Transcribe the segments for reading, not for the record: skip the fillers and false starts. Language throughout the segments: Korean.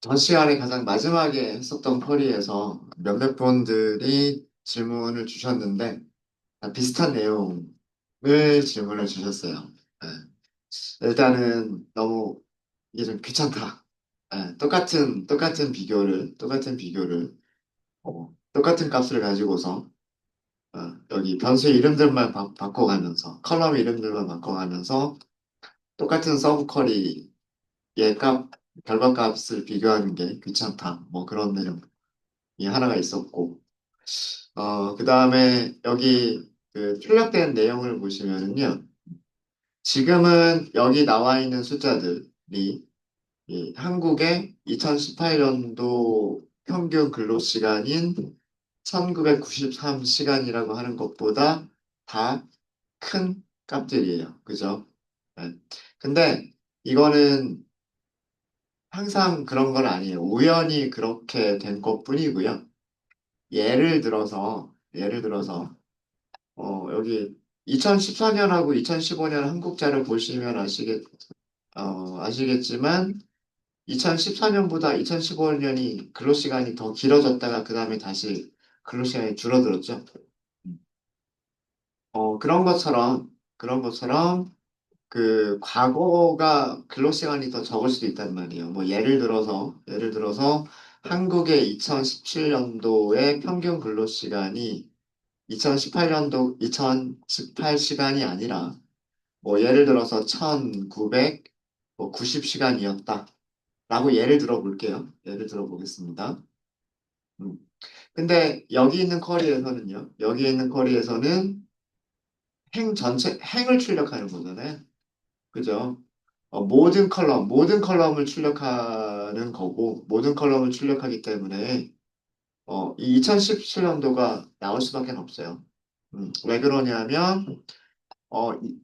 전 시간에 가장 마지막에 했었던 쿼리에서 몇몇 분들이 질문을 주셨는데 비슷한 내용을 질문을 주셨어요. 네. 일단은 너무 이게 좀 귀찮다. 네, 똑같은 비교를 똑같은 값을 가지고서 여기 변수 이름들만 바꿔가면서 컬럼 이름들만 바꿔가면서 똑같은 서브 쿼리의 결과값을 비교하는 게 귀찮다. 뭐 그런 내용이 하나가 있었고, 그 다음에 여기 그 출력된 내용을 보시면은요, 지금은 여기 나와 있는 숫자들이 이 한국의 2018년도 평균 근로시간인 1993시간이라고 하는 것보다 다 큰 값들이에요. 그죠? 네. 근데 이거는 항상 그런 건 아니에요. 우연히 그렇게 된 것뿐이고요. 예를 들어서, 여기 2014년하고 2015년 한국자를 보시면 아시겠지만, 2014년보다 2015년이 근로시간이 더 길어졌다가 그 다음에 다시 근로시간이 줄어들었죠. 그런 것처럼 그 과거가 근로시간이 더 적을 수도 있단 말이에요. 뭐 예를 들어서 한국의 2017년도의 평균 근로시간이 2018시간이 아니라 뭐 예를 들어서 1990시간이었다. 라고 예를 들어 볼게요. 예를 들어 보겠습니다. 음. 근데 여기 있는 쿼리에서는 행을 출력하는 거잖아요. 그죠? 모든 컬럼을 출력하는 거고, 모든 컬럼을 출력하기 때문에, 이 2017년도가 나올 수밖에 없어요. 왜 그러냐면,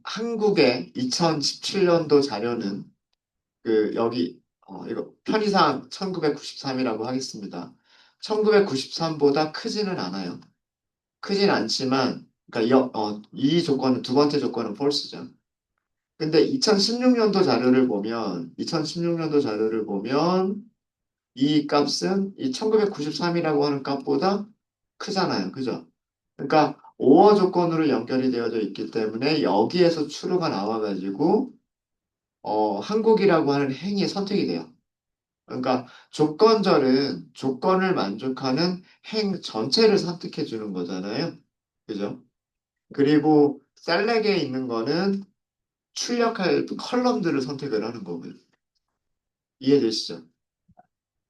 한국의 2017년도 자료는, 이거 편의상 1993이라고 하겠습니다. 1993보다 크지는 않아요. 크진 않지만, 그러니까 이 조건은, 두 번째 조건은 false죠. 근데 2016년도 자료를 보면, 이 값은 이 1993이라고 하는 값보다 크잖아요. 그죠? 그러니까, 오어 조건으로 연결이 되어져 있기 때문에 여기에서 추루가 나와가지고, 한국이라고 하는 행이 선택이 돼요. 그러니까 조건절은 조건을 만족하는 행 전체를 선택해 주는 거잖아요. 그죠? 그리고 셀렉에 있는 거는 출력할 컬럼들을 선택을 하는 거고요. 이해되시죠?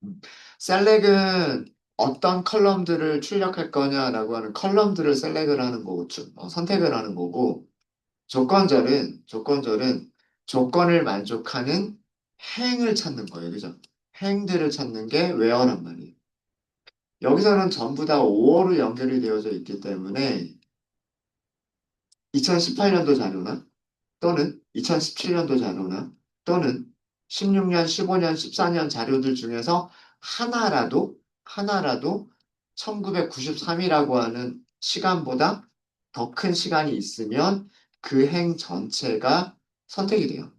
음. 셀렉은 어떤 컬럼들을 출력할 거냐라고 하는 컬럼들을 셀렉을 하는 거고, 선택을 하는 거고, 조건절은 조건을 만족하는 행을 찾는 거예요. 그죠? 행들을 찾는 게 웨어란 말이에요. 여기서는 전부 다 5어로 연결이 되어져 있기 때문에 2018년도 자료나 또는 2017년도 자료나 또는 16년, 15년, 14년 자료들 중에서 하나라도 1993이라고 하는 시간보다 더 큰 시간이 있으면 그 행 전체가 선택이 돼요.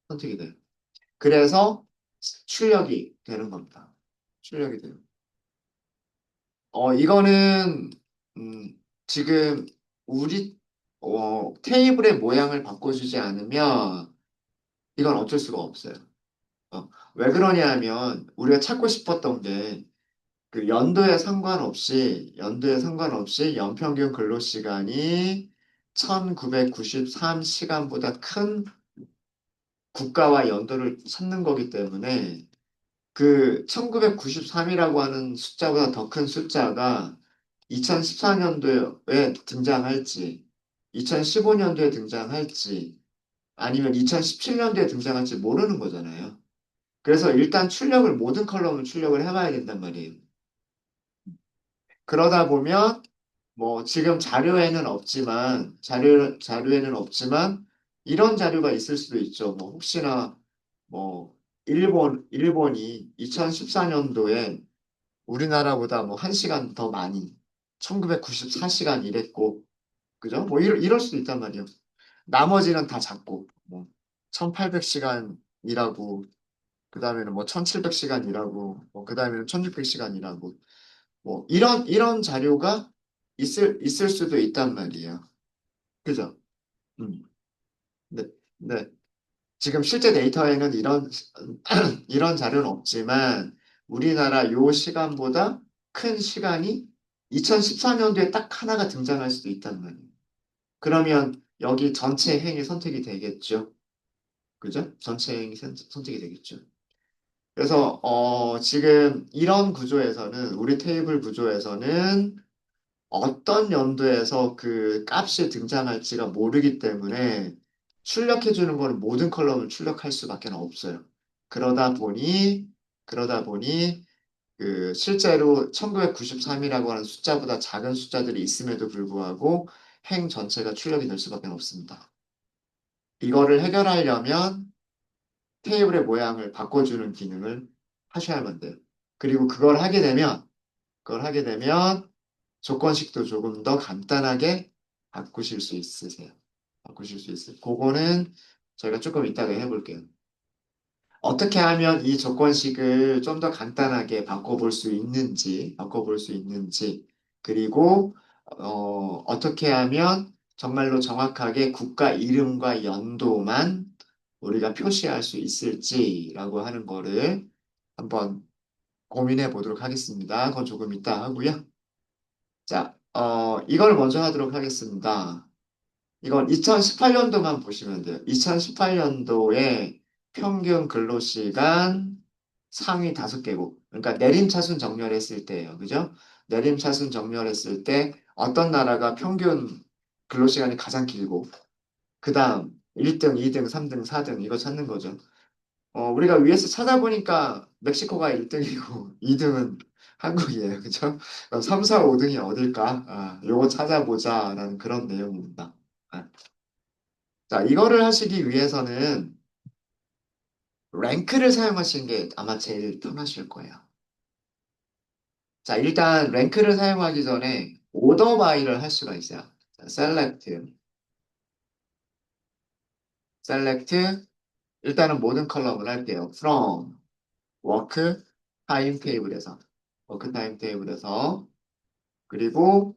선택이 돼요. 그래서 출력이 되는 겁니다. 출력이 돼요. 이거는, 지금 우리, 테이블의 모양을 바꿔주지 않으면 이건 어쩔 수가 없어요. 왜 그러냐 하면 우리가 찾고 싶었던 게 그 연도에 상관없이 연평균 근로시간이 1993시간보다 큰 국가와 연도를 찾는 거기 때문에 그 1993이라고 하는 숫자보다 더 큰 숫자가 2014년도에 등장할지, 2015년도에 등장할지, 아니면 2017년도에 등장할지 모르는 거잖아요. 그래서 일단 모든 컬럼을 출력을 해봐야 된단 말이에요. 그러다 보면, 뭐, 지금 자료에는 없지만, 이런 자료가 있을 수도 있죠. 뭐, 혹시나, 뭐, 일본이 2014년도에 우리나라보다 뭐 1시간 더 많이 1994시간 일했고 그죠? 뭐 이럴 수도 있단 말이에요. 나머지는 다 작고 뭐 1800시간 일하고 그 다음에는 뭐 1700시간 일하고, 뭐 그 다음에는 1600시간 일하고, 뭐 이런 자료가 있을 수도 있단 말이에요. 그죠? 음. 네, 네. 지금 실제 데이터에는 이런 자료는 없지만 우리나라 요 시간보다 큰 시간이 2014년도에 딱 하나가 등장할 수도 있단 말이에요. 그러면 여기 전체 행이 선택이 되겠죠. 그죠? 전체 행이 선택이 되겠죠. 그래서 지금 이런 구조에서는 우리 테이블 구조에서는 어떤 연도에서 그 값이 등장할지가 모르기 때문에 출력해 주는 거는 모든 컬럼을 출력할 수밖에 없어요. 그러다 보니 그러다 보니 그 실제로 1993이라고 하는 숫자보다 작은 숫자들이 있음에도 불구하고 행 전체가 출력이 될 수밖에 없습니다. 이거를 해결하려면 테이블의 모양을 바꿔주는 기능을 하셔야만 돼요. 그리고 그걸 하게 되면 조건식도 조금 더 간단하게 바꾸실 수 있으세요. 바꾸실 수 있어요. 그거는 저희가 조금 이따가 해볼게요. 어떻게 하면 이 조건식을 좀 더 간단하게 바꿔볼 수 있는지, 그리고, 어떻게 하면 정말로 정확하게 국가 이름과 연도만 우리가 표시할 수 있을지라고 하는 거를 한번 고민해 보도록 하겠습니다. 그건 조금 이따 하고요. 자, 이걸 먼저 하도록 하겠습니다. 이건 2018년도만 보시면 돼요. 2018년도에 평균 근로시간 상위 5개국. 그러니까 내림차순 정렬했을 때예요. 그죠? 내림차순 정렬했을 때 어떤 나라가 평균 근로시간이 가장 길고, 그 다음 1등, 2등, 3등, 4등 이거 찾는 거죠. 우리가 위에서 찾아보니까 멕시코가 1등이고 2등은 한국이에요. 그죠? 그럼 3, 4, 5등이 어딜까? 요거 찾아보자라는 그런 내용입니다. 아, 자, 이거를 하시기 위해서는 랭크를 사용하시는 게 아마 제일 편하실 거예요. 자, 일단 랭크를 사용하기 전에 오더 바이를 할 수가 있어요. 자, select, 일단은 모든 컬럼을 할게요. from, work, time table에서, work time table에서, 그리고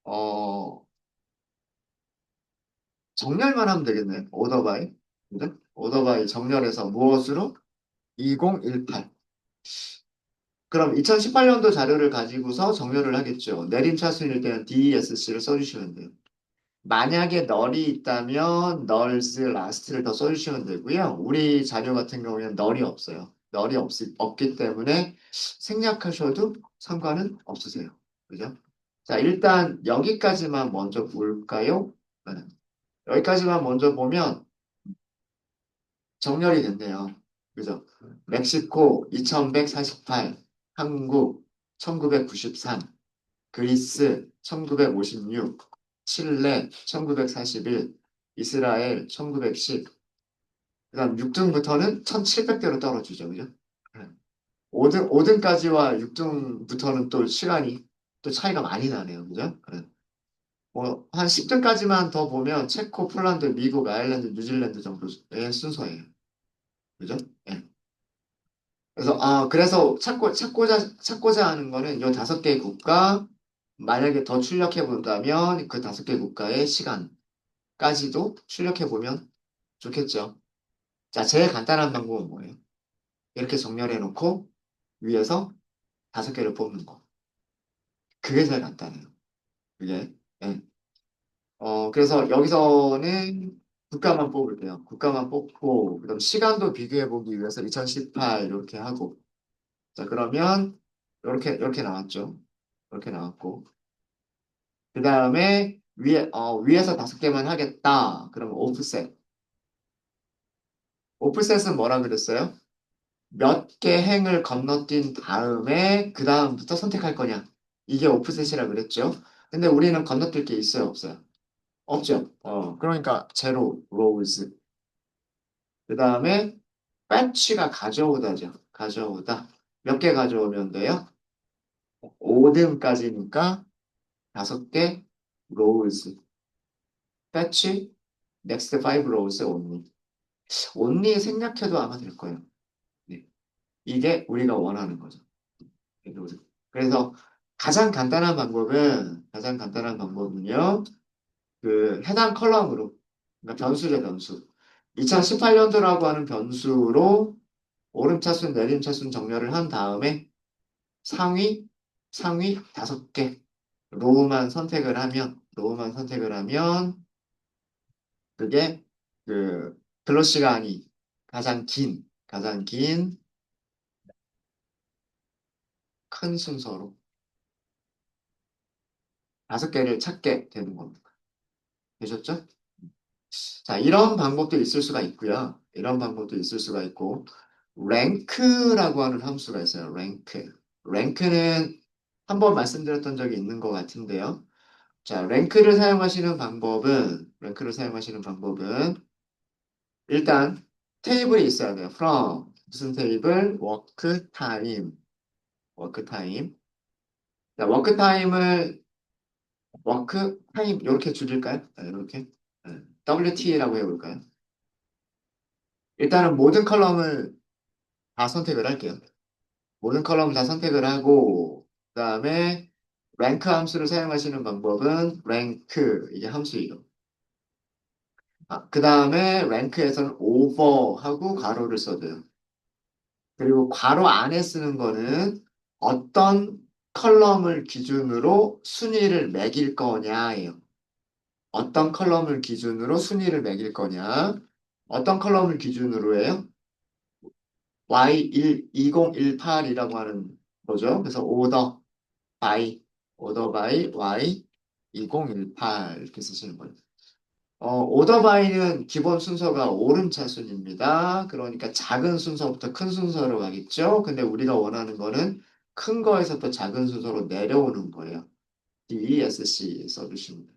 어, 정렬만 하면 되겠네. 오더 바이. 그죠? 오더 바이 정렬해서 무엇으로? 2018. 그럼 2018년도 자료를 가지고서 정렬을 하겠죠. 내림차순일 때는 DESC를 써주시면 돼요. 만약에 널이 있다면 널스 라스트를 더 써주시면 되고요. 우리 자료 같은 경우에는 널이 없어요. 없기 때문에 생략하셔도 상관은 없으세요. 그죠? 자, 일단 여기까지만 먼저 볼까요? 네. 여기까지만 먼저 보면 정렬이 됐네요. 그죠? 멕시코 2148, 한국 1993, 그리스 1956, 칠레 1941, 이스라엘 1910, 그다음 6등부터는 1700대로 떨어지죠. 그죠? 5등까지와 6등부터는 또 시간이 또 차이가 많이 나네요. 그죠? 한 10등까지만 더 보면 체코, 폴란드, 미국, 아일랜드, 뉴질랜드 정도의 순서예요. 그죠? 예. 그래서 찾고자 하는 거는 이 5개 국가, 만약에 더 출력해 본다면 그 5개 국가의 시간까지도 출력해 보면 좋겠죠. 자, 제일 간단한 방법은 뭐예요? 이렇게 정렬해 놓고 위에서 5개를 뽑는 거. 그게 제일 간단해요. 그게. 예. 그래서 여기서는 국가만 뽑을게요. 국가만 뽑고, 그다음 시간도 비교해 보기 위해서 2018 이렇게 하고, 자, 그러면 이렇게 나왔죠. 이렇게 나왔고. 그 다음에 위에서 5개만 하겠다. 그러면 오프셋. 오프셋은 뭐라 그랬어요? 몇 개 행을 건너뛴 다음에 그 다음부터 선택할 거냐. 이게 오프셋이라 그랬죠. 근데 우리는 건너뛸 게 있어요, 없어요? 없죠. 그러니까 제로 로우즈. 그 다음에 배치가 가져오다죠. 가져오다. 몇 개 가져오면 돼요? 5등까지니까 5개 로우즈. 패치, 넥스트 5 로우즈 온리. 온리 생략해도 아마 될 거예요. 이게 우리가 원하는 거죠. 그래서 가장 간단한 방법은요. 그 해당 컬럼으로 그러니까 변수죠, 변수. 2018년도라고 하는 변수로 오름차순, 내림차순 정렬을 한 다음에 상위, 상위 5개 로우만 선택을 하면 그게 그 근로 시간이 가장 긴 큰 순서로 5개를 찾게 되는 겁니다. 되셨죠? 자, 이런 방법도 있을 수가 있고요. 이런 방법도 있을 수가 있고, 랭크라고 하는 함수가 있어요. 랭크. 랭크는 한번 말씀드렸던 적이 있는 것 같은데요. 자, 랭크를 사용하시는 방법은 일단 테이블이 있어야 돼요. from 무슨 테이블? 워크 타임. 자, 워크 타임 이렇게 줄일까요? 이렇게 WT라고 해볼까요? 일단은 모든 컬럼을 다 선택을 할게요. 모든 컬럼을 다 선택을 하고 그다음에 랭크 함수를 사용하시는 방법은 랭크 이게 함수 이름. 그다음에 랭크에서는 오버하고 괄호를 써줘요. 그리고 괄호 안에 쓰는 거는 어떤 컬럼을 기준으로 순위를 매길 거냐예요. 어떤 컬럼을 기준으로 순위를 매길 거냐. 어떤 컬럼을 기준으로 해요? Y1 2018이라고 하는 거죠. 그래서 바이, 오더 바이 Y 2018 이렇게 쓰시는 거예요. 오더 바이는 기본 순서가 오름차순입니다. 그러니까 작은 순서부터 큰 순서로 가겠죠. 근데 우리가 원하는 거는 큰 거에서부터 작은 순서로 내려오는 거예요. DESC 써주시면 돼요.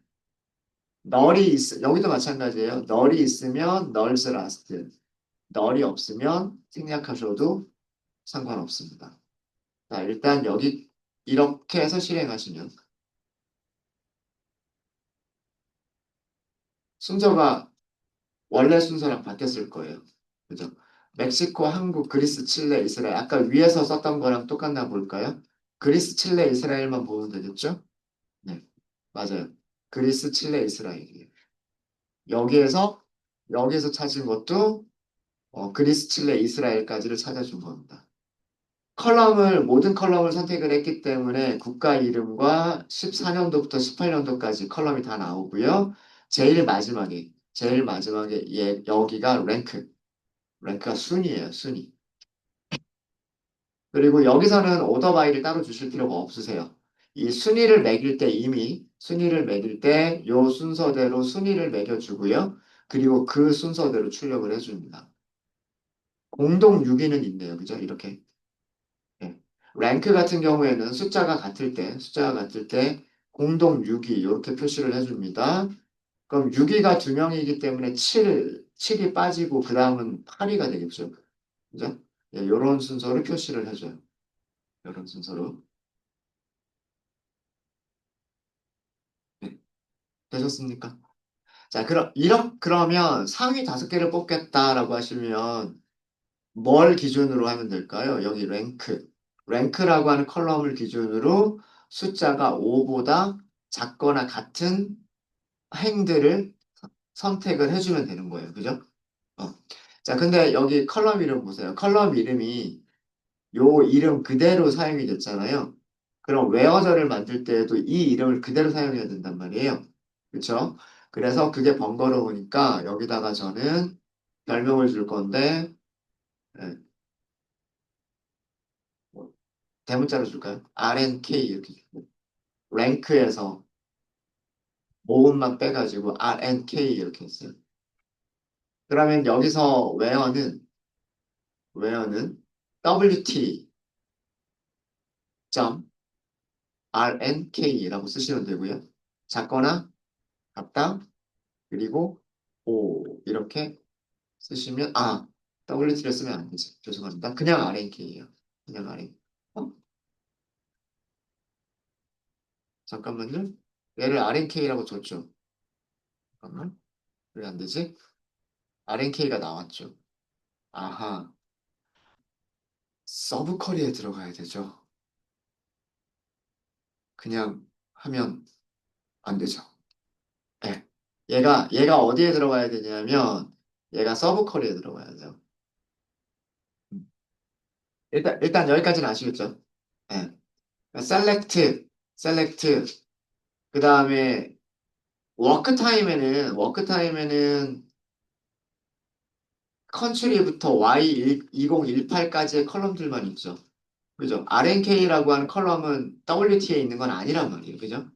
여기도 마찬가지예요. 널이 있으면 널스 라스트. 널이 없으면 생략하셔도 상관없습니다. 자, 일단 여기 이렇게 해서 실행하시면 순서가 원래 순서랑 바뀌었을 거예요. 그죠? 멕시코, 한국, 그리스, 칠레, 이스라엘. 아까 위에서 썼던 거랑 똑같나 볼까요? 그리스, 칠레, 이스라엘만 보면 되겠죠? 네, 맞아요. 그리스, 칠레, 이스라엘이에요. 여기에서, 여기에서 찾은 것도 그리스, 칠레, 이스라엘까지를 찾아준 겁니다. 모든 컬럼을 선택을 했기 때문에 국가 이름과 14년도부터 18년도까지 컬럼이 다 나오고요. 제일 마지막에 여기가 랭크가 순위예요, 순위. 그리고 여기서는 오더 바이를 따로 주실 필요가 없으세요. 이 순위를 매길 때 요 순서대로 순위를 매겨주고요. 그리고 그 순서대로 출력을 해줍니다. 공동 6위는 있네요. 그죠? 이렇게. 네. 랭크 같은 경우에는 숫자가 같을 때 공동 6위 이렇게 표시를 해줍니다. 그럼 6위가 2명이기 때문에 7이 빠지고 그 다음은 8위가 되겠죠. 그죠? 예, 이런 순서로 표시를 해줘요. 이런 순서로. 네, 되셨습니까? 자, 그러면 상위 5개를 뽑겠다라고 하시면 뭘 기준으로 하면 될까요? 여기 랭크라고 하는 컬럼을 기준으로 숫자가 5보다 작거나 같은 행들을 선택을 해주면 되는 거예요. 그죠? 어. 자, 근데 여기 컬럼 이름 보세요. 컬럼 이름이 요 이름 그대로 사용이 됐잖아요. 그럼 웨어저를 만들 때에도 이 이름을 그대로 사용해야 된단 말이에요. 그렇죠? 그래서 그게 번거로우니까 여기다가 저는 별명을 줄 건데 예, 뭐, 대문자로 줄까요? RNK 이렇게 랭크에서 모음만 빼가지고 RNK 이렇게 했어요. 그러면 여기서 웨어는 WT.RNK라고 쓰시면 되고요. 작거나 같다 그리고 O 이렇게 쓰시면 WT를 쓰면 안 되지. 죄송합니다. 그냥 RNK예요. 그냥 RNK. 어? 잠깐만요. 얘를 RNK라고 줬죠. 잠깐만. 왜 안 되지? RNK가 나왔죠. 아하. 서브 쿼리에 들어가야 되죠. 그냥 하면 안 되죠. 예. 얘가 어디에 들어가야 되냐면, 얘가 서브 쿼리에 들어가야 돼요. 음. 일단 여기까지는 아시겠죠? 예. 셀렉트, 그 다음에 워크 타임에는 컨트리부터 Y2018까지의 컬럼들만 있죠. 그죠? RNK라고 하는 컬럼은 WT에 있는 건 아니란 말이에요. 그죠?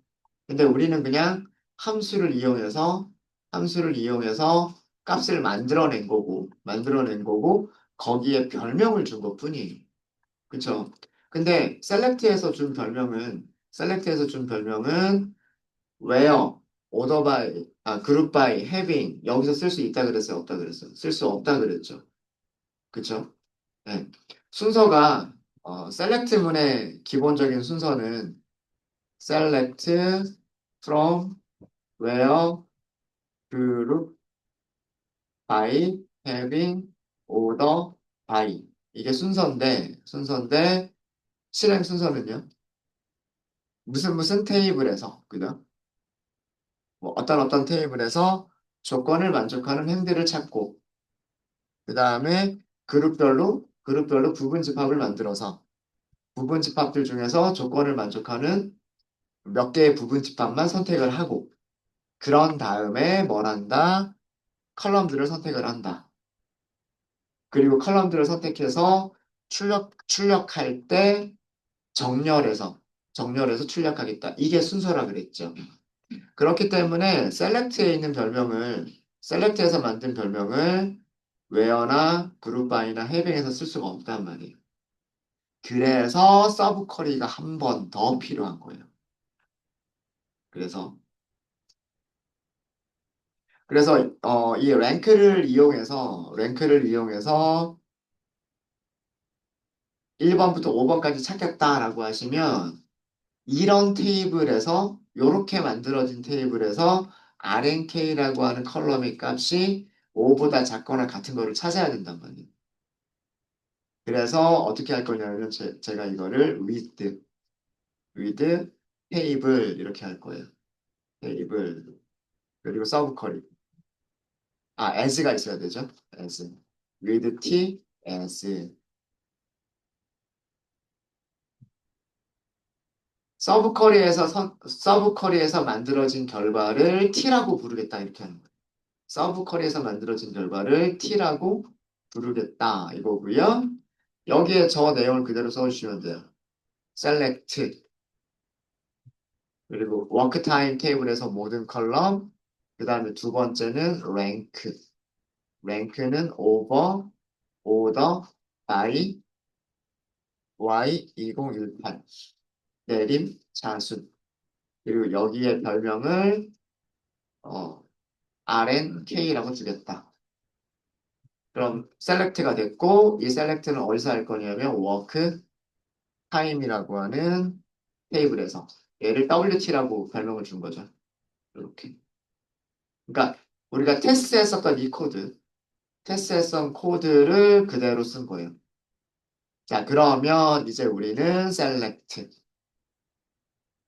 근데 우리는 그냥 함수를 이용해서, 함수를 이용해서 값을 만들어낸 거고, 거기에 별명을 준 것뿐이에요. 그쵸? 근데 셀렉트에서 준 별명은 where, order by, group by, having 여기서 쓸 수 있다 그랬어요? 없다 그랬어요? 쓸 수 없다 그랬죠? 그쵸? 네. 순서가 select문의 기본적인 순서는 select from where group by having order by 이게 순서인데 실행 순서는요? 무슨 테이블에서 그죠? 뭐 어떤 테이블에서 조건을 만족하는 행들을 찾고 그 다음에 그룹별로 부분 집합을 만들어서 부분 집합들 중에서 조건을 만족하는 몇 개의 부분 집합만 선택을 하고 그런 다음에 뭘 한다? 컬럼들을 선택을 한다. 그리고 컬럼들을 선택해서 출력할 때 정렬해서 출력하겠다. 이게 순서라 그랬죠. 그렇기 때문에 셀렉트에서 만든 별명을 웨어나 그룹바이나 해빙에서 쓸 수가 없단 말이에요. 그래서 서브 쿼리가 한 번 더 필요한 거예요. 그래서 이 랭크를 이용해서 1번부터 5번까지 찾겠다라고 하시면 이런 테이블에서 이렇게 만들어진 테이블에서 RNK라고 하는 컬럼의 값이 5보다 작거나 같은 거를 찾아야 된단 말이에요. 그래서 어떻게 할 거냐면 제가 이거를 with 테이블 이렇게 할 거예요. 테이블 그리고 서브 쿼리 as가 있어야 되죠. as with t as 서브 쿼리에서 만들어진 결과를 t라고 부르겠다 이렇게 하는 거예요. 서브 쿼리에서 만들어진 결과를 t라고 부르겠다 이거고요. 여기에 저 내용을 그대로 써주시면 돼요. select 그리고 워크 타임 테이블에서 모든 컬럼 그 다음에 두 번째는 랭크는 over order by y2018 내림 자수 그리고 여기에 별명을 RNK라고 주겠다. 그럼 셀렉트가 됐고 이 셀렉트는 어디서 할 거냐면 워크 타임이라고 하는 테이블에서 얘를 WT라고 별명을 준 거죠. 이렇게. 그러니까 우리가 테스트했던 코드를 그대로 쓴 거예요. 자, 그러면 이제 우리는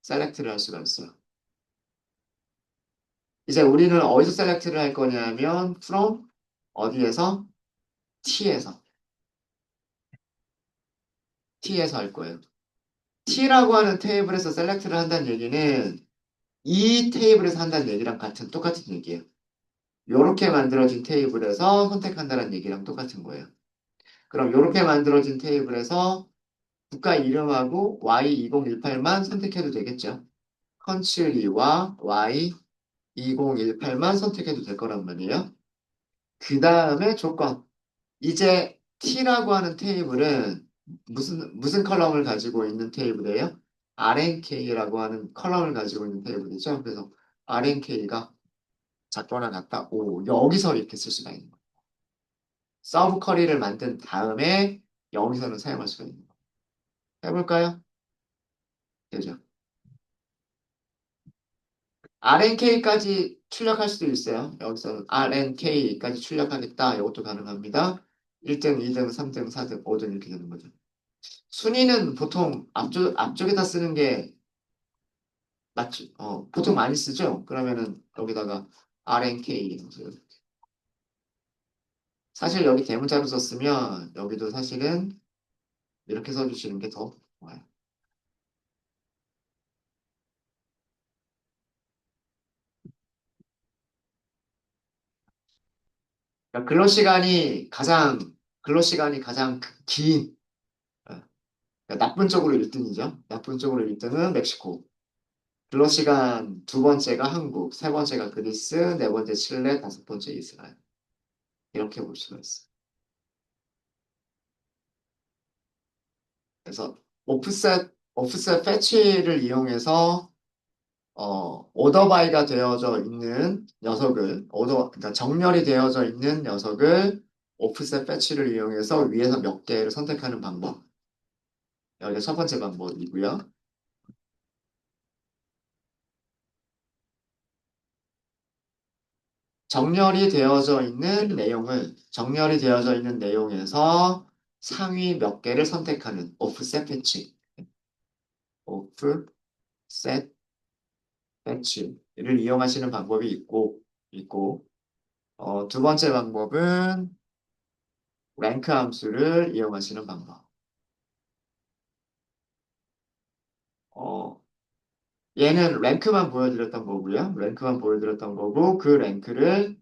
셀렉트를 할 수가 있어요. 이제 우리는 어디서 셀렉트를 할 거냐면 from 어디에서? t에서 할 거예요. t라고 하는 테이블에서 셀렉트를 한다는 얘기는 이 테이블에서 한다는 얘기랑 똑같은 얘기예요. 이렇게 만들어진 테이블에서 선택한다는 얘기랑 똑같은 거예요. 그럼 이렇게 만들어진 테이블에서 국가 이름하고 Y2018만 선택해도 되겠죠. 컨츄리와 Y2018만 선택해도 될 거란 말이에요. 그 다음에 조건. 이제 T라고 하는 테이블은 무슨 컬럼을 가지고 있는 테이블이에요? RNK라고 하는 컬럼을 가지고 있는 테이블이죠. 그래서 RNK가 작거나 같다. 오, 여기서 이렇게 쓸 수가 있는 거예요. 서브 쿼리를 만든 다음에 여기서는 사용할 수가 있는 거예요. 해볼까요? 되죠. RNK까지 출력할 수도 있어요. 여기서는 RNK까지 출력하겠다. 이것도 가능합니다. 1등, 2등, 3등, 4등, 5등 이렇게 되는 거죠. 순위는 보통 앞쪽에다 쓰는 게 맞죠? 보통 많이 쓰죠? 그러면은 여기다가 RNK. 사실 여기 대문자로 썼으면 여기도 사실은 이렇게 써주시는 게 더 좋아요. 그러니까 근로 시간이 가장 긴, 그러니까 나쁜 쪽으로 1등이죠. 나쁜 쪽으로 1등은 멕시코. 근로시간 두 번째가 한국, 세 번째가 그리스, 네 번째 칠레, 다섯 번째 이스라엘. 이렇게 볼 수가 있어요. 그래서 오프셋 패치를 이용해서 오더바이가 되어져 있는 녀석을 그러니까 정렬이 되어져 있는 녀석을 오프셋 패치를 이용해서 위에서 몇 개를 선택하는 방법. 여기가 첫 번째 방법이고요. 정렬이 되어져 있는 내용에서 상위 몇 개를 선택하는 오프셋 패치. 오프셋 패치를 이용하시는 방법이 있고, 두 번째 방법은 랭크 함수를 이용하시는 방법. 어, 얘는 랭크만 보여드렸던 거고요. 랭크만 보여드렸던 거고, 그 랭크를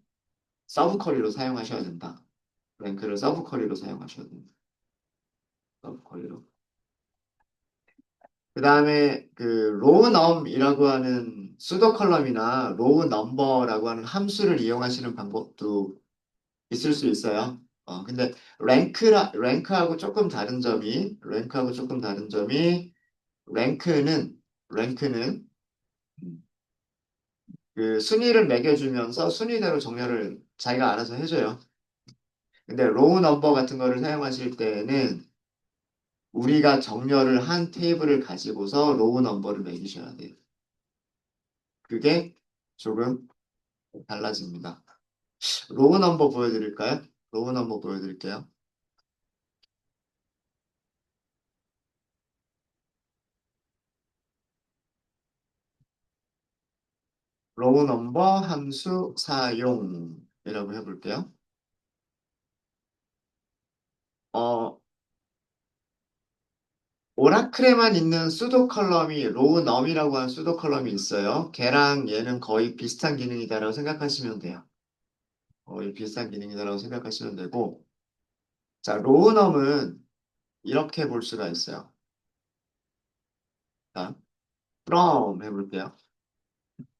서브 쿼리로 사용하셔야 된다. 랭크를 서브 쿼리로 사용하셔야 된다. 서브 쿼리로. 그 다음에 그 로우 넘이라고 하는 수도 컬럼이나 로우 넘버라고 하는 함수를 이용하시는 방법도 있을 수 있어요. 근데 랭크하고 조금 다른 점이 랭크는 음, 그 순위를 매겨주면서 순위대로 정렬을 자기가 알아서 해줘요. 근데 로우 넘버 같은 거를 사용하실 때는 우리가 정렬을 한 테이블을 가지고서 로우 넘버를 매기셔야 돼요. 그게 조금 달라집니다. 로우 넘버 보여드릴까요? 로우 넘버 보여드릴게요. 로우 넘버 함수 사용이라고 해볼게요. 어, 오라클에만 있는 수도 컬럼이 로우 넘이라고 하는 수도 컬럼이 있어요. 걔랑 얘는 거의 비슷한 기능이다라고 생각하시면 돼요. 거의 비슷한 기능이다라고 생각하시면 되고, 자, 로우 넘은 이렇게 볼 수가 있어요. 자, from 해볼게요.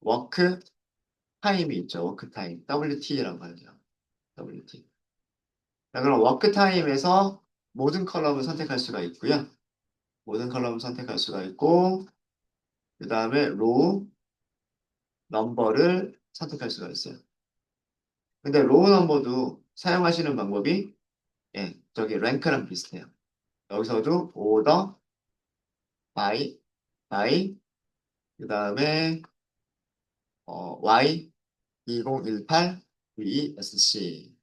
워크 타임이 있죠. 워크 타임. WT라고 하죠. WT. 자, 그럼 워크 타임에서 모든 컬럼을 선택할 수가 있고요. 모든 컬럼을 선택할 수가 있고, 그 다음에 로우 넘버를 선택할 수가 있어요. 근데 로우 넘버도 사용하시는 방법이 저기 랭크랑 비슷해요. 여기서도 오더 바이 그 다음에 Y 2018 VESC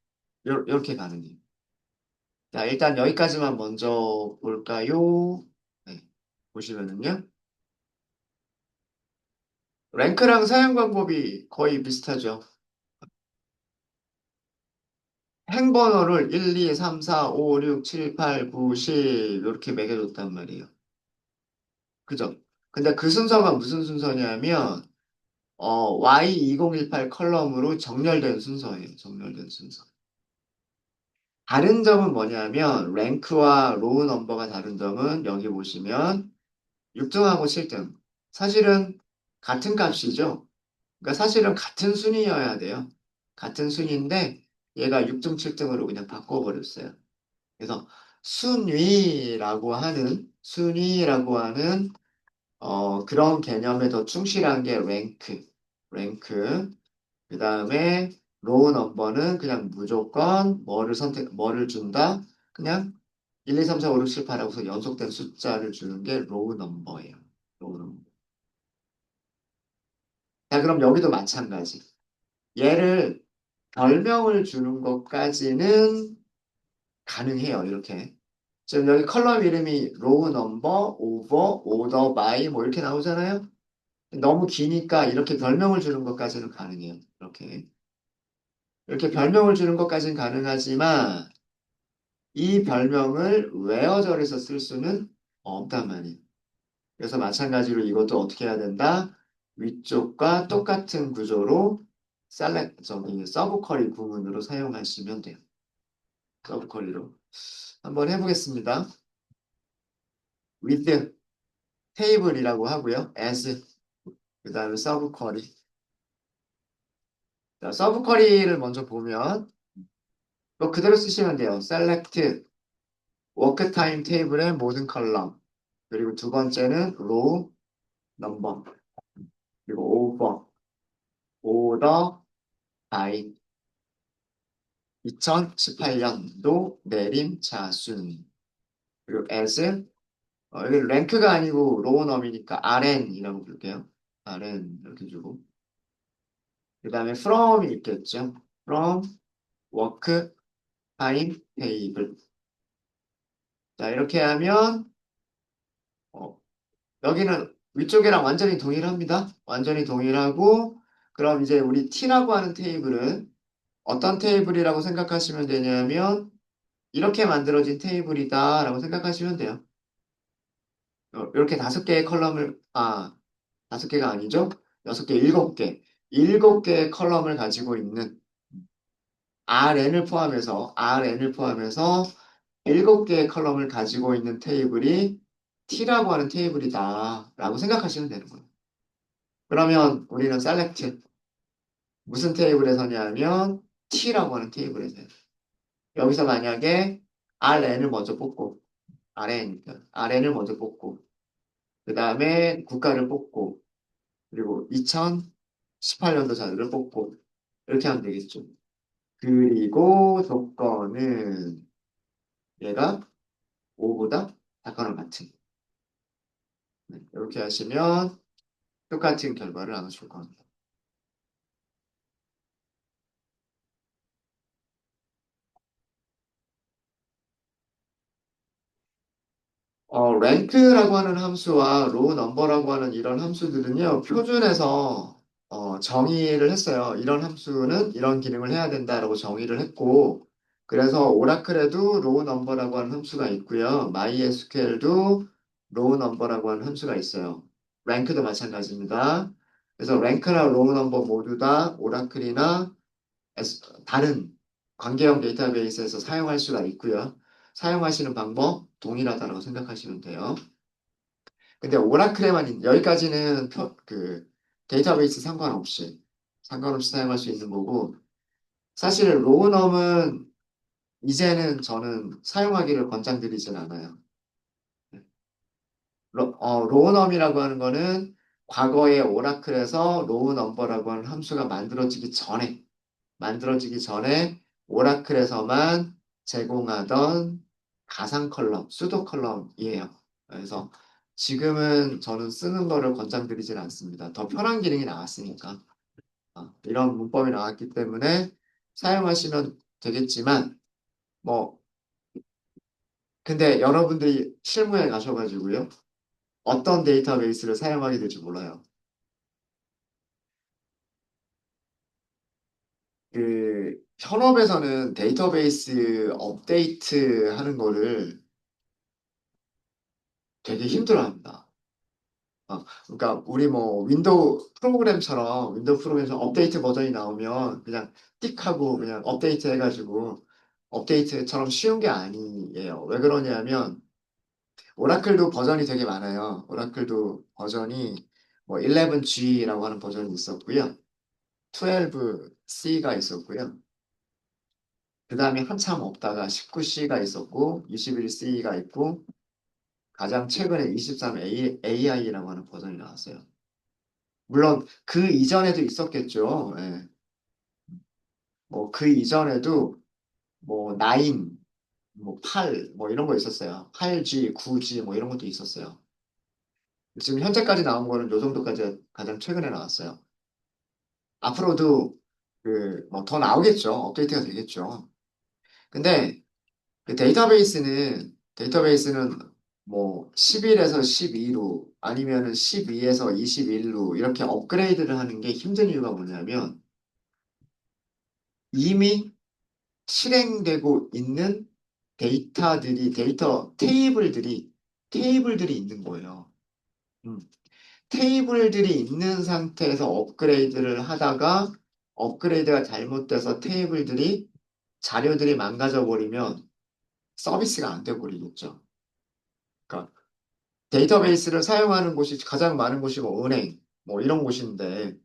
이렇게 가능해요. 자, 일단 여기까지만 먼저 볼까요? 네, 보시면은요. 랭크랑 사용 방법이 거의 비슷하죠. 행번호를 1, 2, 3, 4, 5, 6, 7, 8, 9, 10 이렇게 매겨줬단 말이에요. 그죠? 근데 그 순서가 무슨 순서냐면 Y2018 컬럼으로 정렬된 순서예요. 정렬된 순서. 다른 점은 뭐냐면 랭크와 로우 넘버가 다른 점은 여기 보시면 6등하고 7등. 사실은 같은 값이죠. 그러니까 사실은 같은 순위여야 돼요. 같은 순위인데 얘가 6등, 7등으로 그냥 바꿔버렸어요. 그래서 순위라고 하는 그런 개념에 더 충실한 게 랭크. 그 다음에 로우 넘버는 그냥 무조건 뭐를 준다? 그냥 1, 2, 3, 4, 5, 6, 7, 8하고서 연속된 숫자를 주는 게 로우 넘버예요. 로우 넘버. 자, 그럼 여기도 마찬가지. 얘를 별명을 주는 것까지는 가능해요. 이렇게. 지금 여기 컬럼 이름이 로우 넘버, 오버, 오더, 바이 뭐 이렇게 나오잖아요. 너무 기니까 이렇게 별명을 주는 것까지는 가능해요. 이렇게 별명을 주는 것까지는 가능하지만 이 별명을 웨어절에서 쓸 수는 없단 말이에요. 그래서 마찬가지로 이것도 어떻게 해야 된다? 위쪽과 똑같은 구조로 저기 서브 쿼리 구문으로 사용하시면 돼요. 서브 쿼리로. 한번 해보겠습니다. with 테이블이라고 하고요. as 그 다음에 서브 쿼리. 자, 서브 쿼리를 먼저 보면 또 그대로 쓰시면 돼요. select 워크 타임 테이블의 모든 컬럼. 그리고 두 번째는 row 넘버. 그리고 over, order by 2018년도 내림차순. 그리고 as 여기 랭크가 아니고 로우넘이니까 RN이라고 부를게요. RN 이렇게 주고 그 다음에 from이 있겠죠. from work time table. 자 이렇게 하면 어, 여기는 위쪽이랑 완전히 동일합니다. 완전히 동일하고 그럼 이제 우리 T라고 하는 테이블은 어떤 테이블이라고 생각하시면 되냐면 이렇게 만들어진 테이블이다라고 생각하시면 돼요. 이렇게 다섯 개의 컬럼을 다섯 개가 아니죠? 여섯 개, 일곱 개의 컬럼을 가지고 있는 RN을 포함해서 일곱 개의 컬럼을 가지고 있는 테이블이 T라고 하는 테이블이다라고 생각하시면 되는 거예요. 그러면 우리는 select 무슨 테이블에서냐면 T라고 하는 테이블에서요. 여기서 만약에 RN을 먼저 뽑고 RN을 먼저 뽑고 그 다음에 국가를 뽑고 그리고 2018년도 자료를 뽑고 이렇게 하면 되겠죠. 그리고 조건은 얘가 5보다 작거나 같은. 네, 이렇게 하시면 똑같은 결과를 나눠줄 겁니다. 랭크라고 하는 함수와 로우 넘버라고 하는 이런 함수들은요, 표준에서 정의를 했어요. 이런 함수는 이런 기능을 해야 된다라고 정의를 했고, 그래서 오라클에도 로우 넘버라고 하는 함수가 있고요. MySQL도 로우 넘버라고 하는 함수가 있어요. 랭크도 마찬가지입니다. 그래서 랭크나 로우 넘버 모두 다 오라클이나 다른 관계형 데이터베이스에서 사용할 수가 있고요. 사용하시는 방법 동일하다고 생각하시면 돼요. 근데 오라클에만 여기까지는 데이터베이스 상관없이 사용할 수 있는 거고 사실 로우넘은 이제는 저는 사용하기를 권장드리진 않아요. 로우넘이라고 하는 거는 과거에 오라클에서 로우 넘버라고 하는 함수가 만들어지기 전에 오라클에서만 제공하던 가상 컬럼, 수도 컬럼이에요. 그래서 지금은 저는 쓰는 거를 권장드리진 않습니다. 더 편한 기능이 나왔으니까. 이런 문법이 나왔기 때문에 사용하시면 되겠지만, 뭐, 근데 여러분들이 실무에 가셔가지고요. 어떤 데이터베이스를 사용하게 될지 몰라요. 현업에서는 데이터베이스 업데이트 하는 거를 되게 힘들어합니다. 그러니까 우리 뭐 윈도우 프로그램처럼 업데이트 버전이 나오면 그냥 띡 하고 그냥 업데이트 해가지고 업데이트처럼 쉬운 게 아니에요. 왜 그러냐면 오라클도 버전이 되게 많아요. 오라클도 버전이 뭐 11G라고 하는 버전이 있었고요. 12C가 있었고요. 그 다음에 한참 없다가 19C가 있었고 21C가 있고 가장 최근에 23AI라고 하는 버전이 나왔어요. 물론 그 이전에도 있었겠죠. 예. 뭐 그 이전에도 뭐 9, 뭐 8, 뭐 이런 거 있었어요. 8G, 9G 뭐 이런 것도 있었어요. 지금 현재까지 나온 거는 요 정도까지 가장 최근에 나왔어요. 앞으로도 뭐 더 나오겠죠. 업데이트가 되겠죠. 근데 데이터베이스는 뭐 11에서 12로 아니면은 12에서 21로 이렇게 업그레이드를 하는 게 힘든 이유가 뭐냐면 이미 실행되고 있는 테이블들이 있는 거예요. 음. 테이블들이 있는 상태에서 업그레이드를 하다가 업그레이드가 잘못돼서 자료들이 망가져 버리면 서비스가 안 돼 버리겠죠. 그러니까 데이터베이스를 사용하는 곳이 가장 많은 곳이 뭐 은행, 뭐 이런 곳인데,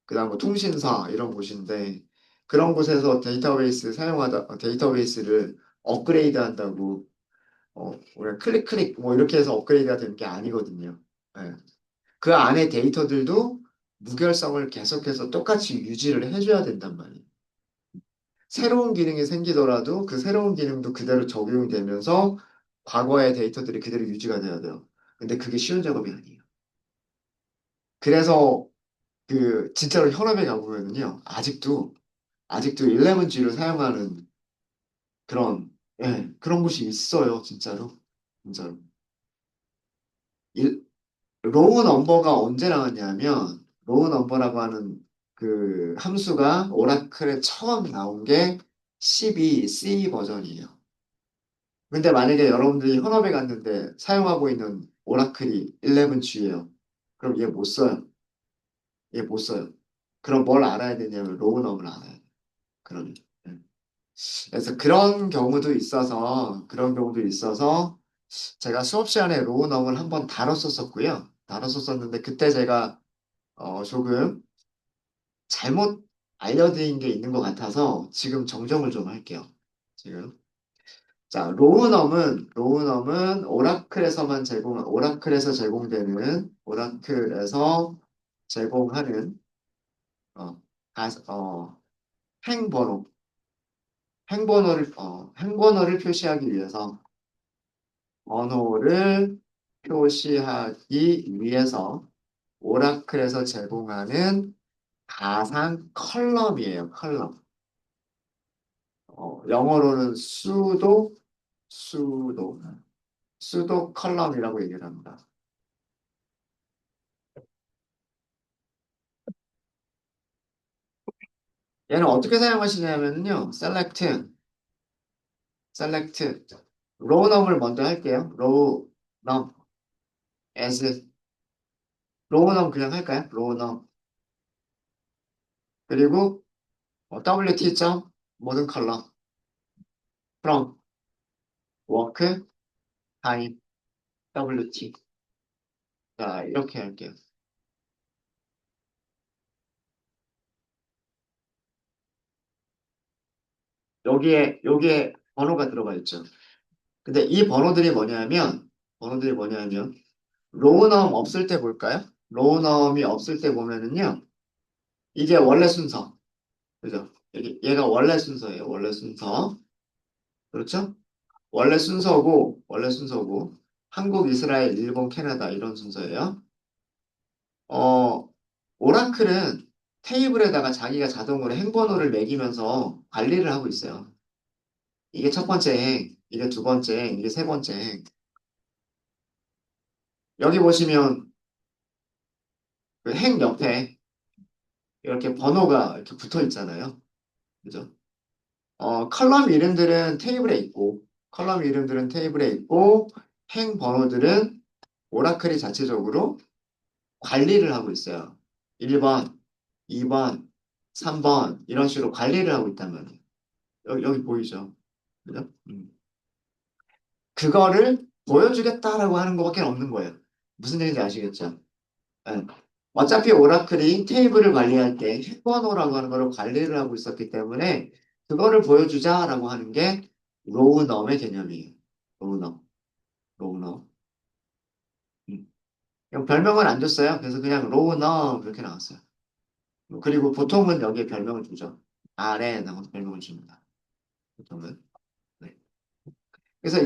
그다음 뭐 통신사 이런 곳인데, 그런 곳에서 데이터베이스를 업그레이드 한다고, 우리가 클릭 뭐 이렇게 해서 업그레이드가 되는 게 아니거든요. 예. 그 안에 데이터들도 무결성을 계속해서 똑같이 유지를 해줘야 된단 말이에요. 새로운 기능이 생기더라도 그 새로운 기능도 그대로 적용되면서 과거의 데이터들이 그대로 유지가 돼야 돼요. 근데 그게 쉬운 작업이 아니에요. 그래서 진짜로 현업에 가보면은요, 아직도 11G를 사용하는 그런, 예, 그런 곳이 있어요, 진짜로. 진짜로. 일, 로우 넘버가 언제 나왔냐면, 로우 넘버라고 하는 그 함수가 오라클에 처음 나온 게 12C 버전이에요. 근데 만약에 여러분들이 현업에 갔는데 사용하고 있는 오라클이 11G예요. 그럼 얘 못 써요. 얘 못 써요. 그럼 뭘 알아야 되냐면 로우 넘버를 알아야 돼요. 그러면. 예. 그래서 그런 경우도 있어서 제가 수업 시간에 로우넘을 한번 다뤘었었고요. 다뤘었었는데 그때 제가 조금 잘못 알려드린 게 있는 것 같아서 지금 정정을 좀 할게요. 지금. 자, 로우넘은 오라클에서 제공하는 어, 가- 어, 행번호, 행번호를 표시하기 위해서 번호를 표시하기 위해서 오라클에서 제공하는 가상 컬럼이에요. 컬럼. 영어로는 수도, 수도 컬럼이라고 얘기를 합니다. 얘는 어떻게 사용하시냐면요. select, 로우넘을 먼저 할게요. 로우넘, as, 로우넘 그냥 할까요? 로우넘. 그리고 wt. 모든 컬럼, from, work, time, wt. 자, 이렇게 할게요. 여기에 번호가 들어가 있죠. 근데 이 번호들이 뭐냐면, 로우넘 없을 때 볼까요? 로우넘이 없을 때 보면은요, 이게 원래 순서. 그죠? 얘가 원래 순서예요. 원래 순서. 그렇죠? 원래 순서고, 한국, 이스라엘, 일본, 캐나다, 이런 순서예요. 어, 오라클은 테이블에다가 자기가 자동으로 행번호를 매기면서 관리를 하고 있어요. 이게 첫 번째 행, 이게 두 번째 행, 이게 세 번째 행. 여기 보시면 그 행 옆에 이렇게 번호가 이렇게 붙어 있잖아요. 그죠? 컬럼 이름들은 테이블에 있고, 행 번호들은 오라클이 자체적으로 관리를 하고 있어요. 1번, 2번, 3번, 이런 식으로 관리를 하고 있단 말이에요. 여기 보이죠? 그죠? 그거를 보여주겠다라고 하는 것밖에 없는 거예요. 무슨 얘기인지 아시겠죠? 예. 어차피 오라클이 테이블을 관리할 때 핵번호라고 하는 거를 관리를 하고 있었기 때문에 그거를 보여주자라고 하는 게 로우넘의 개념이에요. 로우넘, 로우넘. 음. 그냥 별명을 안 줬어요. 그래서 그냥 로우넘 이렇게 나왔어요. 그리고 보통은 여기에 별명을 주죠. RN하고 별명을 줍니다. 보통은. 네. 그래서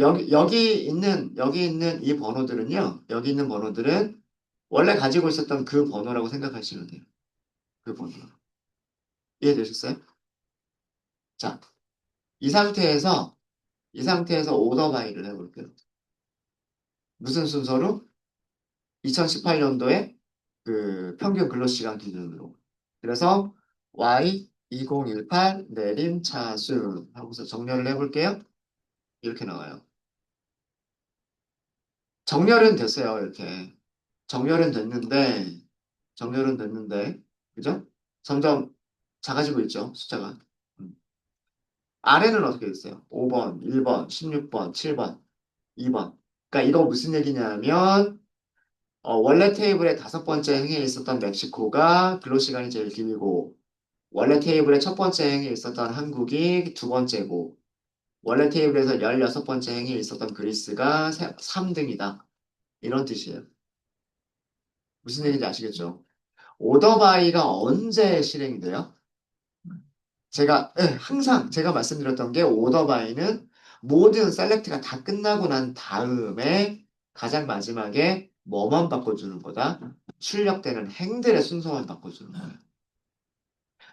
여기 있는 번호들은 원래 가지고 있었던 그 번호라고 생각하시면 돼요. 그 번호. 이해되셨어요? 자, 이 상태에서 오더 바이를 해볼게요. 무슨 순서로? 2018년도에 그 평균 근로시간 기준으로. 그래서 Y 2018 내림차순 하고서 정렬을 해볼게요. 이렇게 나와요. 정렬은 됐어요. 이렇게. 정렬은 됐는데, 정렬은 됐는데, 그죠? 점점 작아지고 있죠, 숫자가. 음. 아래는 어떻게 됐어요? 5번, 1번, 16번, 7번, 2번. 그러니까 이거 무슨 얘기냐면, 원래 테이블에 다섯 번째 행에 있었던 멕시코가 근로시간이 제일 길고, 원래 테이블에 첫 번째 행에 있었던 한국이 두 번째고, 원래 테이블에서 16번째 행에 있었던 그리스가 3등이다. 이런 뜻이에요. 무슨 얘기인지 아시겠죠? 오더바이가 언제 실행이 돼요? 항상 제가 말씀드렸던 게 오더바이는 모든 셀렉트가 다 끝나고 난 다음에 가장 마지막에 뭐만 바꿔주는 거다? 출력되는 행들의 순서만 바꿔주는 거예요.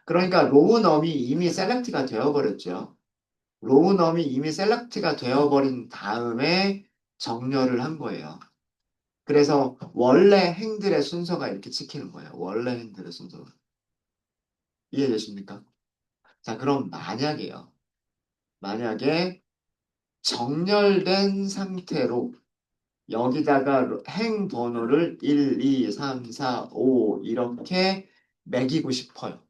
그러니까 로우넘이 이미 셀렉트가 되어버렸죠. 로우넘이 이미 셀렉트가 되어버린 다음에 정렬을 한 거예요. 그래서 원래 행들의 순서가 이렇게 찍히는 거예요. 원래 행들의 순서가. 이해되십니까? 자, 그럼 만약에요. 만약에 정렬된 상태로 여기다가 행 번호를 1, 2, 3, 4, 5 이렇게 매기고 싶어요.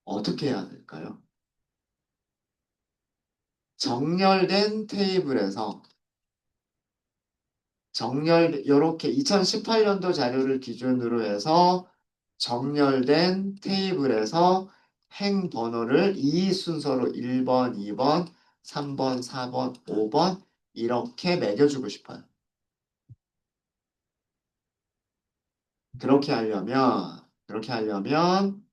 어떻게 해야 될까요? 정렬된 테이블에서 이렇게 2018년도 자료를 기준으로 해서 정렬된 테이블에서 행 번호를 이 순서로 1번, 2번, 3번, 4번, 5번 이렇게 매겨주고 싶어요. 그렇게 하려면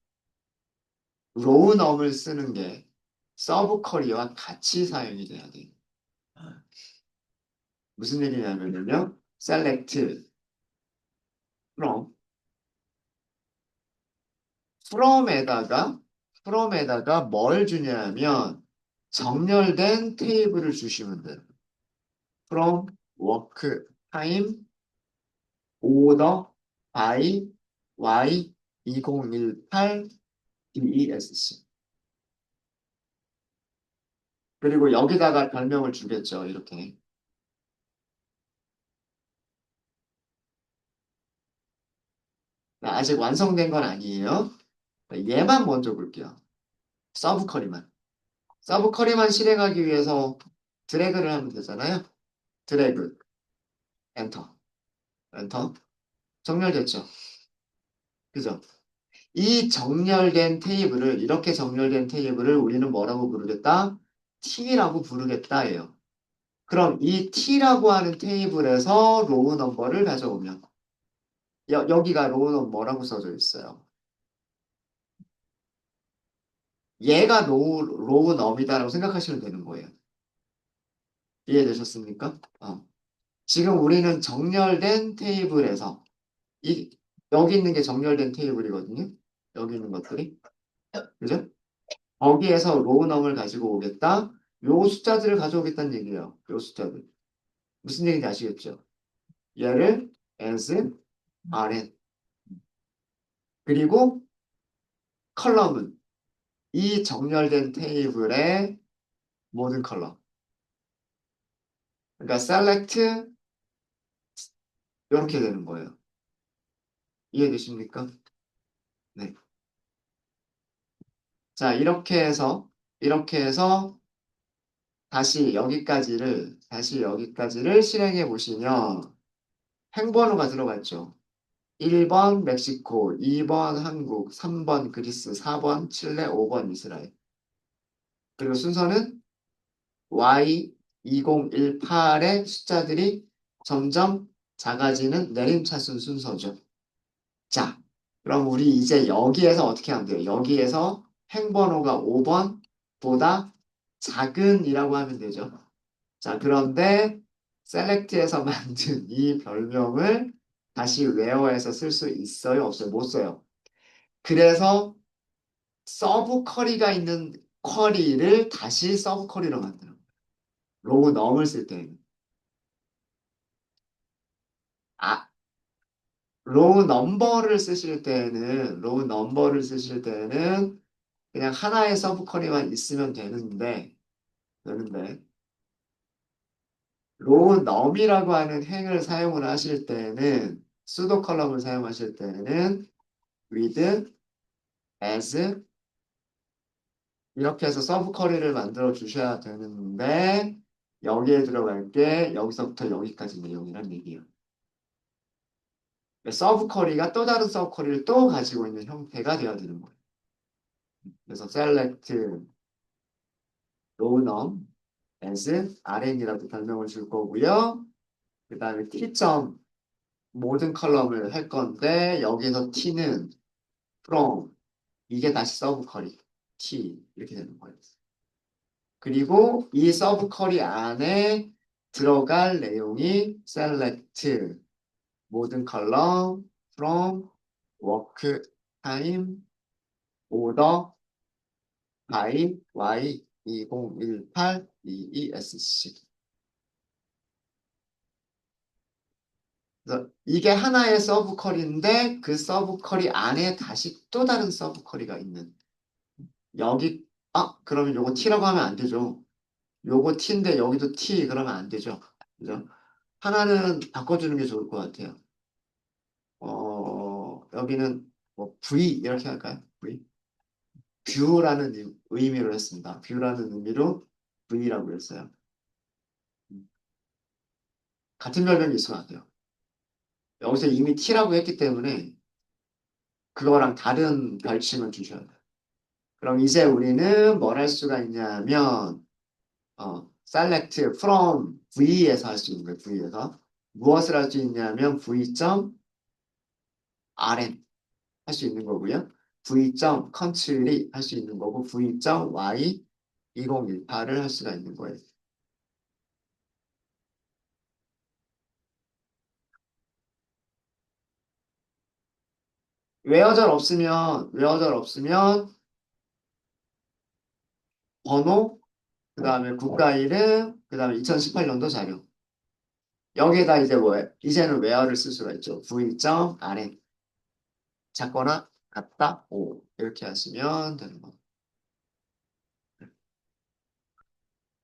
로우넘을 쓰는 게 서브 커리와 같이 사용이 돼야 돼요. 무슨 얘기냐면요. select from from에다가 뭘 주냐면 정렬된 테이블을 주시면 돼요. from work time order by y 2018 DESC. 그리고 여기다가 별명을 주겠죠. 이렇게. 아직 완성된 건 아니에요. 얘만 먼저 볼게요. 서브 커리만. 서브 커리만 실행하기 위해서 드래그를 하면 되잖아요. 드래그, 엔터, 엔터. 정렬됐죠. 그죠? 이렇게 정렬된 테이블을 우리는 뭐라고 부르겠다? T라고 부르겠다예요. 그럼 이 T라고 하는 테이블에서 로우 넘버를 가져오면 여기가 로우 넘버라고 써져 있어요. 얘가 로우 넘이다라고 생각하시면 되는 거예요. 이해되셨습니까? 지금 우리는 정렬된 테이블에서 이 여기 있는 게 정렬된 테이블이거든요. 여기 있는 것들이. 그죠? 거기에서 로우넘을 가지고 오겠다. 요 숫자들을 가져오겠다는 얘기예요. 요 숫자들. 무슨 얘기인지 아시겠죠? 얘를 as, rn. 그리고 컬럼은 이 정렬된 테이블의 모든 컬럼. 그러니까 select 이렇게 되는 거예요. 이해되십니까? 네. 자, 이렇게 해서 다시 여기까지를 실행해 보시면 행번호가 들어갔죠. 1번 멕시코, 2번 한국, 3번 그리스, 4번 칠레, 5번 이스라엘. 그리고 순서는 Y2018의 숫자들이 점점 작아지는 내림차순 순서죠. 자, 그럼 우리 이제 여기에서 어떻게 하면 돼요? 여기에서 행번호가 5번보다 작은이라고 하면 되죠. 자, 그런데 셀렉트에서 만든 이 별명을 다시 웨어에서 쓸 수 있어요? 없어요? 못 써요. 그래서 서브 쿼리가 있는 쿼리를 다시 서브 쿼리로 만들어. 로우 넘을 쓸 때는. 로우 넘버를 쓰실 때는 그냥 하나의 서브 쿼리만 있으면 되는데, 로우 넘이라고 하는 행을 사용을 하실 때는, 수도 컬럼을 사용하실 때는, with, as, 이렇게 해서 서브 쿼리를 만들어 주셔야 되는데, 여기에 들어갈 게 여기서부터 여기까지 내용이란 얘기예요. 서브 쿼리가 또 다른 서브 쿼리를 또 가지고 있는 형태가 되어야 되는 거예요. 그래서 select row num as rn이라고 별명을 줄 거고요. 그 다음에 t점 모든 컬럼을 할 건데 여기서 t는 from 이게 다시 서브 쿼리 t 이렇게 되는 거예요. 그리고 이 서브 쿼리 안에 들어갈 내용이 select 모든 컬럼 from work time order by y 2018 EESC. 그래서 이게 하나의 서브 쿼리인데 그 서브 쿼리 안에 다시 또 다른 서브 쿼리가 있는 여기 그러면 요거 t라고 하면 안 되죠. 요거 t인데 여기도 t 그러면 안 되죠. 그죠? 하나는 바꿔주는 게 좋을 것 같아요. 여기는 뭐 v 이렇게 할까요? v 뷰라는 의미로 했습니다. 뷰라는 의미로 v라고 했어요. 같은 별명이 있으면 안 돼요. 여기서 이미 t라고 했기 때문에 그거랑 다른 별칭을 주셔야 돼요. 그럼 이제 우리는 뭘 할 수가 있냐면 select from V에서 할 수 있는 거예요. V에서 무엇을 할 수 있냐면 V.rn 할 수 있는 거고요. V.country 할 수 있는 거고 V.y 2018을 할 수가 있는 거예요. 웨어절 없으면 번호, 그 다음에 국가 이름, 그 다음에 2018년도 자료. 여기에다 이제 뭐예요? 이제는 웨어를 쓸 수가 있죠. V.rn 작거나 같다, 오 이렇게 하시면 되는 거.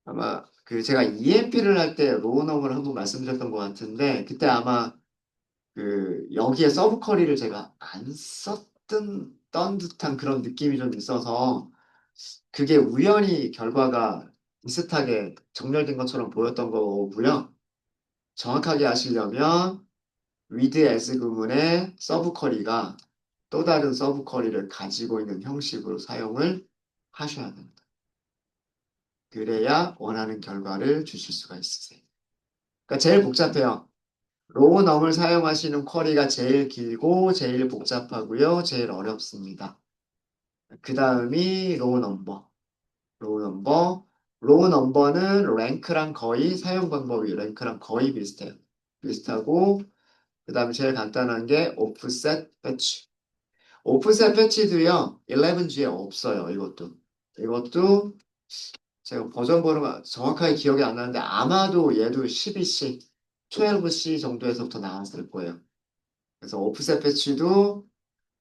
아마 그 제가 EMP를 할 때 로우넘을 한번 말씀드렸던 것 같은데 그때 아마 그 여기에 서브 쿼리를 제가 안 썼던 던 듯한 그런 느낌이 좀 있어서 그게 우연히 결과가 비슷하게 정렬된 것처럼 보였던 거고요. 정확하게 하시려면 with as 구문의 서브 쿼리가 또 다른 서브 쿼리를 가지고 있는 형식으로 사용을 하셔야 됩니다. 그래야 원하는 결과를 주실 수가 있으세요. 그러니까 제일 복잡해요. 로우넘을 사용하시는 쿼리가 제일 길고 제일 복잡하고요. 제일 어렵습니다. 그 다음이 로우 넘버. 로우 넘버. 로우 넘버는 랭크랑 거의 사용 방법이 랭크랑 거의 비슷해요. 비슷하고 그 다음에 제일 간단한 게 오프셋 패치. 오프셋 패치도요. 11G에 없어요. 이것도 제가 버전 번호가 정확하게 기억이 안 나는데 아마도 얘도 12C, 12C 정도에서부터 나왔을 거예요. 그래서 오프셋 패치도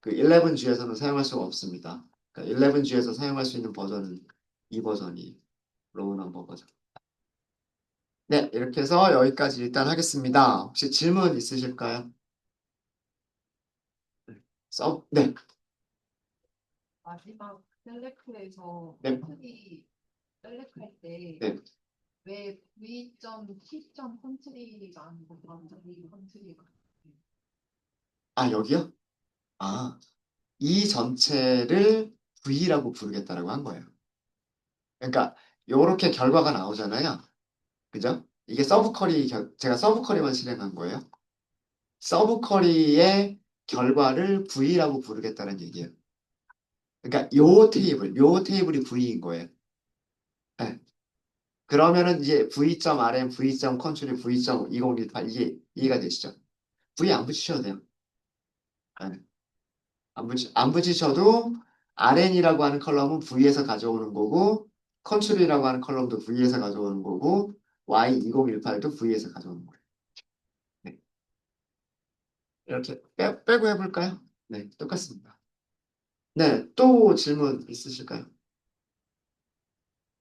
그 11G에서는 사용할 수가 없습니다. 그러니까 11G에서 사용할 수 있는 버전은 이 버전이 로우 넘버 버전. 네, 이렇게 해서 여기까지 일단 하겠습니다. 혹시 질문 있으실까요? 네, 마지막 셀렉트에서 네, 컨트리 셀렉트할 때 네. 왜 V.T. 컨트리가 아니고 완전히 컨트리가 여기요? 아, 이 전체를 V라고 부르겠다라고 한 거예요. 그러니까 요렇게 결과가 나오잖아요. 그죠? 이게 제가 서브 쿼리만 실행한 거예요. 서브 쿼리의 결과를 V라고 부르겠다는 얘기예요. 그러니까 요 테이블이 V인 거예요. 네. 그러면은 이제 V.rm, V.control, V.2018 이게 이해가 되시죠? V 안 붙이셔도 돼요. 네. 안 붙이셔도 rn이라고 하는 컬럼은 V에서 가져오는 거고 컨트롤이라고 하는 컬럼도 V에서 가져오는 거고 Y2018도 V에서 가져오는 거예요. 네. 이렇게 빼고 해볼까요? 네, 똑같습니다. 네, 또 질문 있으실까요?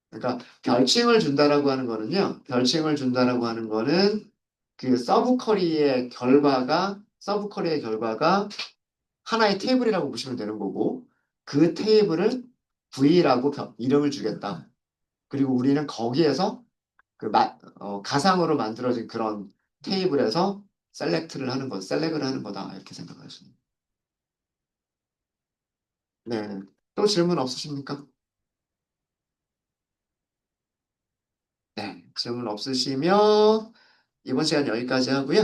그러니까 별칭을 준다라고 하는 거는요. 별칭을 준다라고 하는 거는 그 서브 쿼리의 결과가 하나의 테이블이라고 보시면 되는 거고 그 테이블을 V라고 이름을 주겠다. 그리고 우리는 거기에서 가상으로 만들어진 그런 테이블에서 셀렉을 하는 거다. 이렇게 생각하시면. 네. 또 질문 없으십니까? 네. 질문 없으시면 이번 시간 여기까지 하고요.